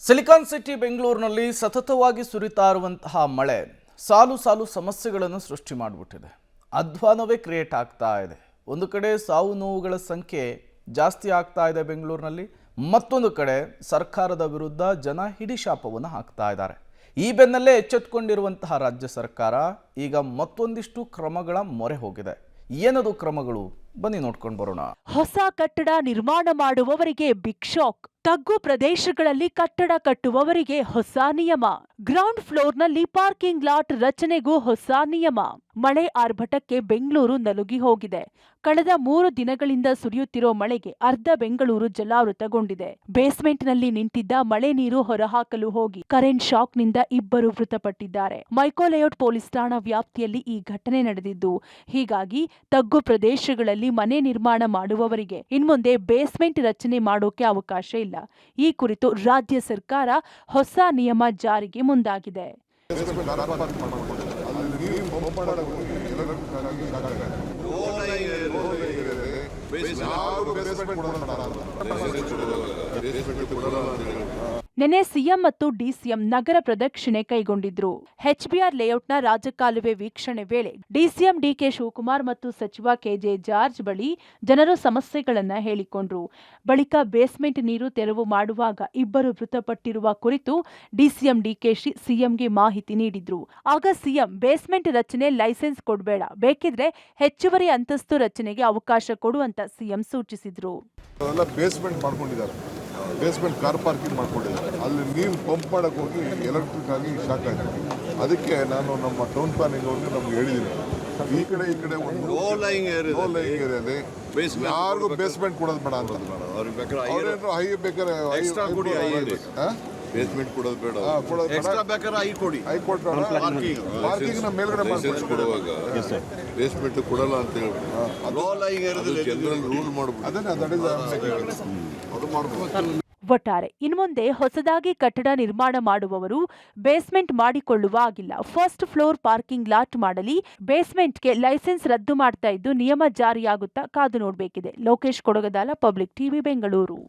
Silicon city ಬೆಂಗಳೂರಿನಲ್ಲಿ ಸತತವಾಗಿ ಸುರಿತಾ ಇರುವಂತಹ ಮಳೆ ಸಾಲು ಸಾಲು ಸಮಸ್ಯೆಗಳನ್ನು ಸೃಷ್ಟಿ ಮಾಡಿಬಿಟ್ಟಿದೆ. ಅಧ್ವಾನವೇ ಕ್ರಿಯೇಟ್ ಆಗ್ತಾ ಇದೆ. ಒಂದು ಕಡೆ ಸಾವು ನೋವುಗಳ ಸಂಖ್ಯೆ ಜಾಸ್ತಿ ಆಗ್ತಾ ಇದೆ ಬೆಂಗಳೂರಿನಲ್ಲಿ, ಮತ್ತೊಂದು ಕಡೆ ಸರ್ಕಾರದ ವಿರುದ್ಧ ಜನ ಹಿಡಿಶಾಪವನ್ನು ಹಾಕ್ತಾ ಇದ್ದಾರೆ. ಈ ಬೆನ್ನಲ್ಲೇ ಎಚ್ಚೆತ್ತುಕೊಂಡಿರುವಂತಹ ರಾಜ್ಯ ಸರ್ಕಾರ ಈಗ ಮತ್ತೊಂದಿಷ್ಟು ಕ್ರಮಗಳ ಮೊರೆ ಹೋಗಿದೆ. ಏನದು ಕ್ರಮಗಳು? ಬನ್ನಿ ನೋಡ್ಕೊಂಡು ಬರೋಣ. ಹೊಸ ಕಟ್ಟಡ ನಿರ್ಮಾಣ ಮಾಡುವವರಿಗೆ ಬಿಗ್ ಶಾಕ್. ತಗ್ಗು ಪ್ರದೇಶಗಳಲ್ಲಿ ಕಟ್ಟಡ ಕಟ್ಟುವವರಿಗೆ ಹೊಸ ನಿಯಮ. ಗ್ರೌಂಡ್ ಫ್ಲೋರ್ನಲ್ಲಿ ಪಾರ್ಕಿಂಗ್ ಲಾಟ್ ರಚನೆಗೂ ಹೊಸ ನಿಯಮ. ಮಳೆ ಆರ್ಭಟಕ್ಕೆ ಬೆಂಗಳೂರು ನಲುಗಿ ಹೋಗಿದೆ. ಕಳೆದ 3 ದಿನಗಳಿಂದ ಸುರಿಯುತ್ತಿರೋ ಮಳೆಗೆ ಅರ್ಧ ಬೆಂಗಳೂರು ಜಲಾವೃತಗೊಂಡಿದೆ. ಬೇಸ್ಮೆಂಟ್ನಲ್ಲಿ ನಿಂತಿದ್ದ ಮಳೆ ನೀರು ಹೊರಹಾಕಲು ಹೋಗಿ ಕರೆಂಟ್ ಶಾಕ್ನಿಂದ 2 ಮೃತಪಟ್ಟಿದ್ದಾರೆ. ಮೈಕೋ ಲೇಔಟ್ ಪೊಲೀಸ್ ಠಾಣಾ ವ್ಯಾಪ್ತಿಯಲ್ಲಿ ಈ ಘಟನೆ ನಡೆದಿದ್ದು, ಹೀಗಾಗಿ ತಗ್ಗು ಪ್ರದೇಶಗಳಲ್ಲಿ ಮನೆ ನಿರ್ಮಾಣ ಮಾಡುವವರಿಗೆ ಇನ್ಮುಂದೆ ಬೇಸ್ಮೆಂಟ್ ರಚನೆ ಮಾಡೋಕೆ ಅವಕಾಶ ಇಲ್ಲ. ಈ ಕುರಿತು ರಾಜ್ಯ ಸರ್ಕಾರ ಹೊಸ ನಿಯಮ ಜಾರಿಗೆ ಮುಂದಾಗಿದೆ. ನಿನ್ನೆ ಸಿಎಂ ಮತ್ತು ಡಿಸಿಎಂ ನಗರ ಪ್ರದಕ್ಷಿಣೆ ಕೈಗೊಂಡಿದ್ರು. ಎಚ್ಬಿಆರ್ ಲೇಔಟ್ನ ರಾಜಕಾಲುವೆ ವೀಕ್ಷಣೆ ವೇಳೆ ಡಿಸಿಎಂ ಡಿಕೆ ಶಿವಕುಮಾರ್ ಮತ್ತು ಸಚಿವ ಕೆಜೆ ಜಾರ್ಜ್ ಬಳಿ ಜನರು ಸಮಸ್ಯೆಗಳನ್ನ ಹೇಳಿಕೊಂಡ್ರು. ಬಳಿಕ ಬೇಸ್ಮೆಂಟ್ ನೀರು ತೆರವು ಮಾಡುವಾಗ 2 ಮೃತಪಟ್ಟಿರುವ ಕುರಿತು ಡಿಸಿಎಂ ಡಿಕೆಶಿ ಸಿಎಂಗೆ ಮಾಹಿತಿ ನೀಡಿದ್ರು. ಆಗ ಸಿಎಂ ಬೇಸ್ಮೆಂಟ್ ರಚನೆ ಲೈಸೆನ್ಸ್ ಕೊಡಬೇಡ, ಬೇಕಿದ್ರೆ ಹೆಚ್ಚುವರಿ ಅಂತಸ್ತು ರಚನೆಗೆ ಅವಕಾಶ ಕೊಡು ಅಂತ ಸಿಎಂ ಸೂಚಿಸಿದ್ರು. ಬೇಸ್ಮೆಂಟ್ ಕಾರ್ ಪಾರ್ಕಿಂಗ್ ಮಾಡ್ಕೊಂಡಿದ್ದಾರೆ. ಅಲ್ಲಿ ನೀರು ಪಂಪ್ ಮಾಡಕ್ಕೆ ಹೋಗಿ ಎಲೆಕ್ಟ್ರಿಕ್ ಆಗಿ ಶಾಕ್ ಆಗಿದೆ. ಅದಕ್ಕೆ ನಾನು ನಮ್ಮ ಟೌನ್ ಪ್ಲಾನಿಂಗ್ ಅವ್ರಿಗೆ ನಮ್ಗೆ ಹೇಳಿದ್ದೀನಿ, ಈ ಕಡೆ ಒಂದು ಲೋ ಲೈಂಗ್ ಏರಿಯಾದಲ್ಲಿ ಯಾರಿಗೂ ಬೇಸ್ಮೆಂಟ್ ಕೊಡೋದು ಬೇಡ ಅಂತ. ಅವ್ರೇನು ಹೈ ಬೇಕಾದ್ರೆ ಬೇಸ್ಮೆಂಟ್ ಕೊಡೋದು ಬೇಡ, ಪಾರ್ಕಿಂಗ್ ಮೇಲ್ಗಡೆ ಕೊಡುವಾಗ ಬೇಸ್ಮೆಂಟ್ ಕೊಡಲ್ಲ ಅಂತ ಹೇಳಿ ಜನರಲ್ ರೂಲ್ ಮಾಡ್ಬೋದು. ಒಟ್ಟಾರೆ ಇನ್ಮುಂದೆ ಹೊಸದಾಗಿ ಕಟ್ಟಡ ನಿರ್ಮಾಣ ಮಾಡುವವರು ಬೇಸ್ಮೆಂಟ್ ಮಾಡಿಕೊಳ್ಳುವ ಆಗಿಲ್ಲ. ಫಸ್ಟ್ ಫ್ಲೋರ್ ಪಾರ್ಕಿಂಗ್ ಲಾಟ್ ಮಾಡಲಿ, ಬೇಸ್ಮೆಂಟ್ಗೆ ಲೈಸೆನ್ಸ್ ರದ್ದು ಮಾಡ್ತಾ ಇದ್ದು ನಿಯಮ ಜಾರಿಯಾಗುತ್ತಾ ಕಾದು ನೋಡಬೇಕಿದೆ. Lokesh Kodagadala, public TV, Bengaluru.